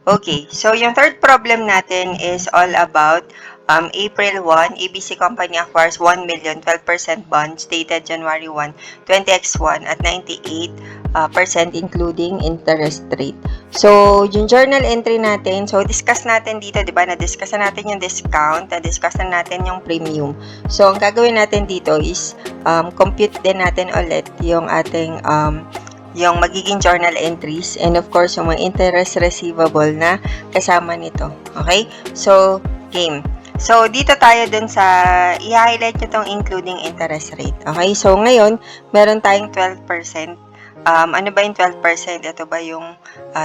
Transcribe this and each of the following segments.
Okay, so yung third problem natin is all about April 1, ABC Company acquires 1 million 12% bonds dated January 1, 20x1 at 98% including interest rate. So, yung journal entry natin, so discuss natin dito, di ba? Na-discuss na natin yung discount, na-discuss na natin yung premium. So, ang gagawin natin dito is compute din natin ulit yung ating yung magiging journal entries and of course yung mga interest receivable na kasama nito. Okay? So, game. So, dito tayo dun sa i-highlight nyo tong including interest rate. Okay? So, ngayon, meron tayong 12%. Ano ba yung 12%? Ito ba yung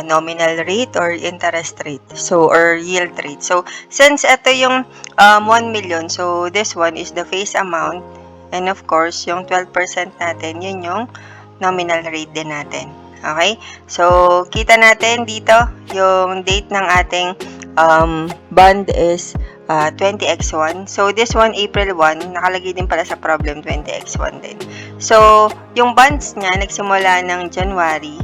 nominal rate or interest rate? So, or yield rate. So, since ito yung 1 million, so this one is the face amount and of course, yung 12% natin, yun yung nominal rate din natin. Okay? So, kita natin dito, yung date ng ating bond is 20x1. So, this one, April 1, nakalagay din pala sa problem, 20x1 din. So, yung bonds niya, nagsimula ng January,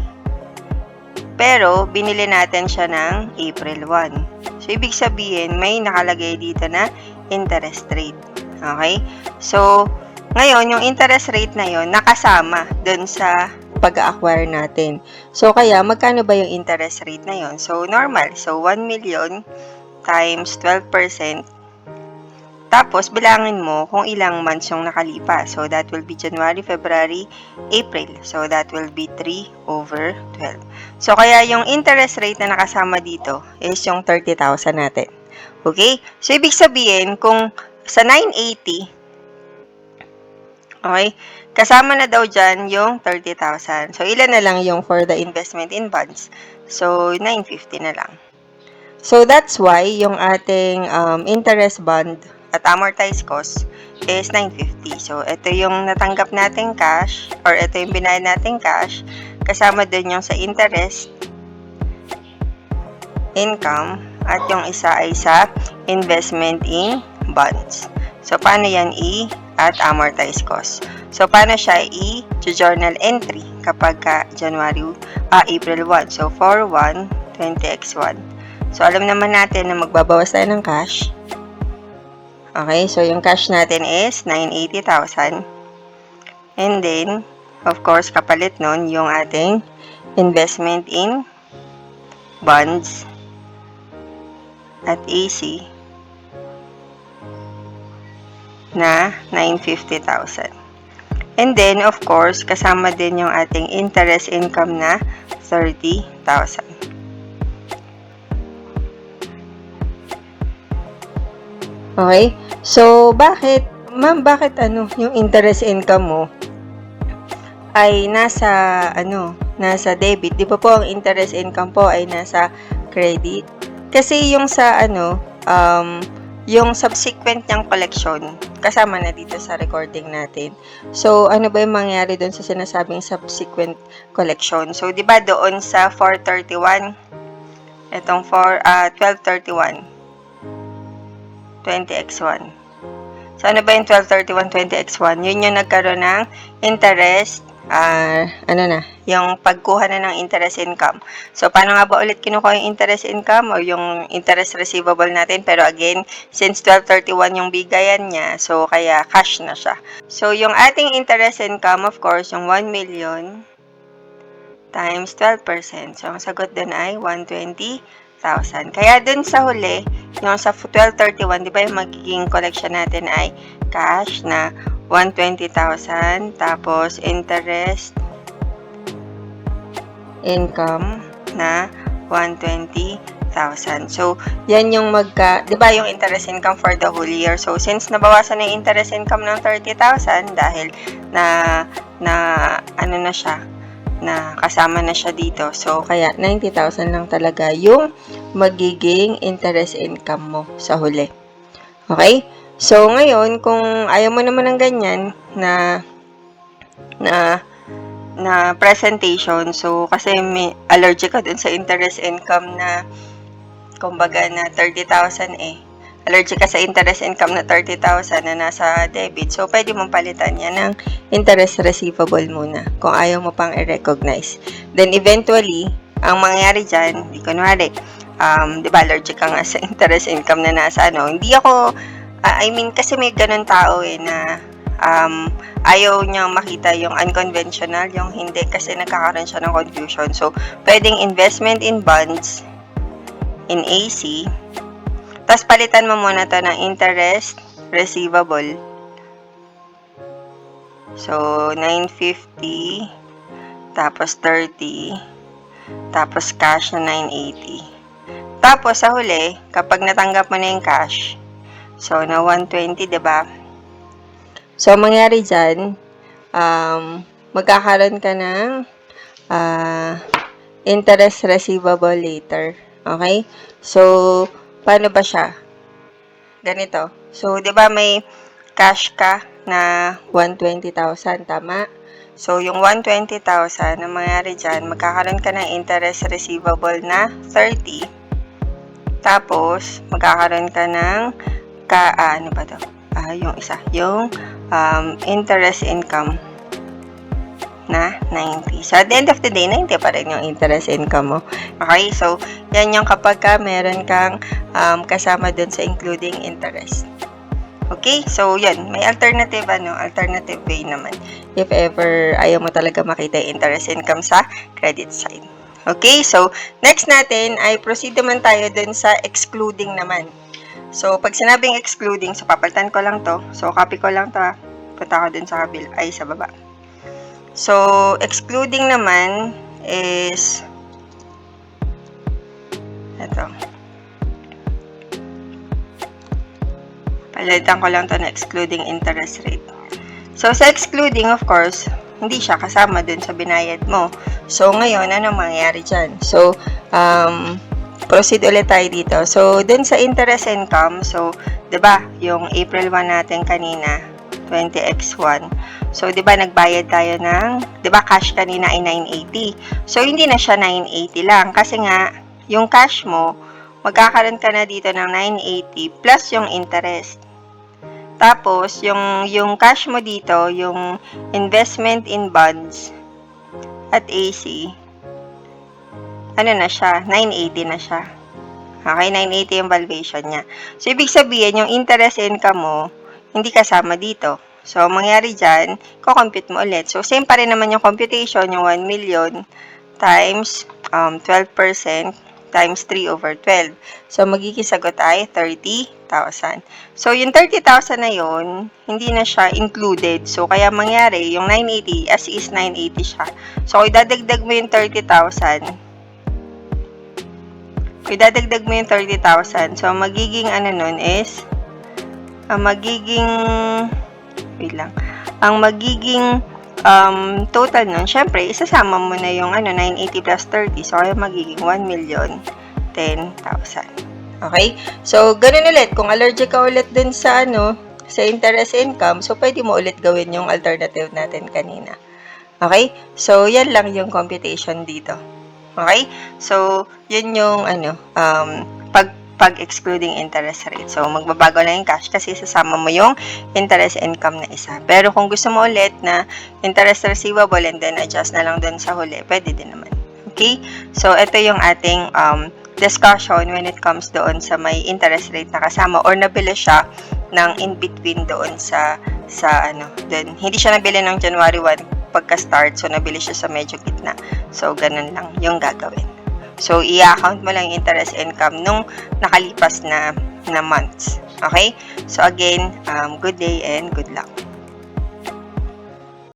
pero, binili natin siya ng April 1. So, ibig sabihin, may nakalagay dito na interest rate. Okay? So, ngayon, yung interest rate na yon nakasama dun sa pag-acquire natin. So, kaya, magkano ba yung interest rate na yon? So, normal. So, 1 million times 12%. Tapos, bilangin mo kung ilang months yung nakalipas. So, that will be January, February, April. So, that will be 3/12. So, kaya yung interest rate na nakasama dito is yung 30,000 natin. Okay? So, ibig sabihin, kung sa 980, okay, kasama na daw dyan yung 30,000. So, ilan na lang yung for the investment in bonds? So, 950 na lang. So, that's why yung ating interest bond at amortized cost is 950. So, ito yung natanggap nating cash or ito yung binayad nating cash kasama din yung sa interest, income, at yung isa ay sa investment in bonds. So, paano yan at amortized cost? So, paano siya i-journal entry kapag April 1? So, 4/1, 20x1. So, alam naman natin na magbabawas tayo ng cash. Okay, so yung cash natin is 980,000. And then, of course, kapalit nun yung ating investment in bonds at AC na 950,000. And then, of course, kasama din yung ating interest income na 30,000. Okay? So, bakit yung interest income mo ay nasa debit? Di ba po ang interest income po ay nasa credit? Kasi yung sa yung subsequent niyang collection, kasama na dito sa recording natin. So, ano ba yung mangyari doon sa sinasabing subsequent collection? So, di ba doon sa 431, itong 1231, 20x1. So, ano ba yung 1231, 20x1? Yun yung nagkaroon ng interest, yung pagkuha na ng interest income. So, paano nga ba ulit kinukuha yung interest income o yung interest receivable natin? Pero again, since 1231 yung bigayan niya, so kaya cash na siya. So, yung ating interest income, of course, yung 1 million times 12%. So, ang sagot din ay 120,000. Kaya dun sa huli, yung sa 1231, di ba yung magiging collection natin ay cash na 120,000, tapos interest income na 120,000. So, yan yung di ba yung interest income for the whole year. So, since nabawasan na yung interest income ng 30,000 dahil na siya, na kasama na siya dito. So, kaya 90,000 lang talaga yung magiging interest income mo sa huli. Okay? So, ngayon, kung ayaw mo naman ng ganyan na presentation, so, kasi may allergic ka dun sa interest income na, kumbaga na 30,000 allergic ka sa interest income na 30,000 na nasa debit. So, pwede mong palitan yan ng interest receivable muna kung ayaw mo pang i-recognize. Then, eventually, ang mangyayari dyan, kunwari, di ba allergic ka nga sa interest income na nasa ano. Hindi ako, I mean, kasi may ganun tao na ayaw niyang makita yung unconventional, yung hindi, kasi nagkakaroon siya ng confusion. So, pwedeng investment in bonds, in AC, tapos palitan mo muna to ng interest receivable. So, 950, tapos 30, tapos cash na 980. Tapos, sa huli, kapag natanggap mo na yung cash, so, na 120, diba? So, mangyari dyan, magkakaroon ka ng interest receivable later. Okay? So, paano ba siya? Ganito. So, di ba may cash ka na 120,000, tama? So, yung 120,000, ang mangyari dyan, magkakaroon ka ng interest receivable na 30. Tapos, magkakaroon ka ng, ano ba to? Yung isa, yung interest income na 90. So, at the end of the day, 90 pa rin yung interest income mo. Okay? So, yan yung kapag ka meron kang kasama dun sa including interest. Okay? So, yan. May alternative way naman. If ever ayaw mo talaga makita yung interest income sa credit side. Okay? So, next natin ay proceed naman tayo dun sa excluding naman. So, pag sinabing excluding, so papalitan ko lang to. So, copy ko lang to. Punta ko dun sa kabila, ay sa baba. So, excluding naman is ito. Palitan ko lang to na excluding interest rate. So, sa excluding, of course, hindi siya kasama dun sa binayad mo. So, ngayon, ano mangyayari dyan? So, proceed ulit tayo dito. So, dun sa interest income, so, 'di ba, yung April 1 natin kanina, 20x1. So, 'di ba, nagbayad tayo ng, 'di ba, cash kanina ay 980. So, hindi na siya 980 lang kasi nga yung cash mo, magkakaroon ka na dito ng 980 plus yung interest. Tapos, yung cash mo dito, yung investment in bonds at AC, ano na siya, 980 na siya. Okay, 980 yung valuation niya. So, ibig sabihin, yung interest income mo, hindi kasama dito. So, mangyari dyan, kukompute mo ulit. So, same pa rin naman yung computation, yung 1 million times 12% times 3 over 12. So, magiging sagot ay 30,000. So, yung 30,000 na yun, hindi na siya included. So, kaya mangyari, yung 980, as is 980 siya. So, kung idadagdag mo yung 30,000, so, magiging ano nun is, magiging total nun, syempre, isasama mo na yung 980 plus 30. So, kaya magiging 1,010,000. Okay? So, ganun ulit. Kung allergic ka ulit dun sa sa interest income, so, pwede mo ulit gawin yung alternative natin kanina. Okay? So, yan lang yung computation dito. Okay? So, yun yung pag excluding interest rate. So, magbabago lang yung cash kasi sasama mo yung interest income na isa. Pero kung gusto mo ulit na interest receivable and then adjust na lang dun sa huli, pwede din naman. Okay? So, ito yung ating discussion when it comes doon sa may interest rate na kasama or nabili siya ng in-between doon sa dun. Hindi siya nabili ng January 1 pagka-start. So, nabili siya sa medyo gitna. So, ganun lang yung gagawin. So, i-account mo lang yung interest income nung nakalipas na months. Okay? So, again, good day and good luck.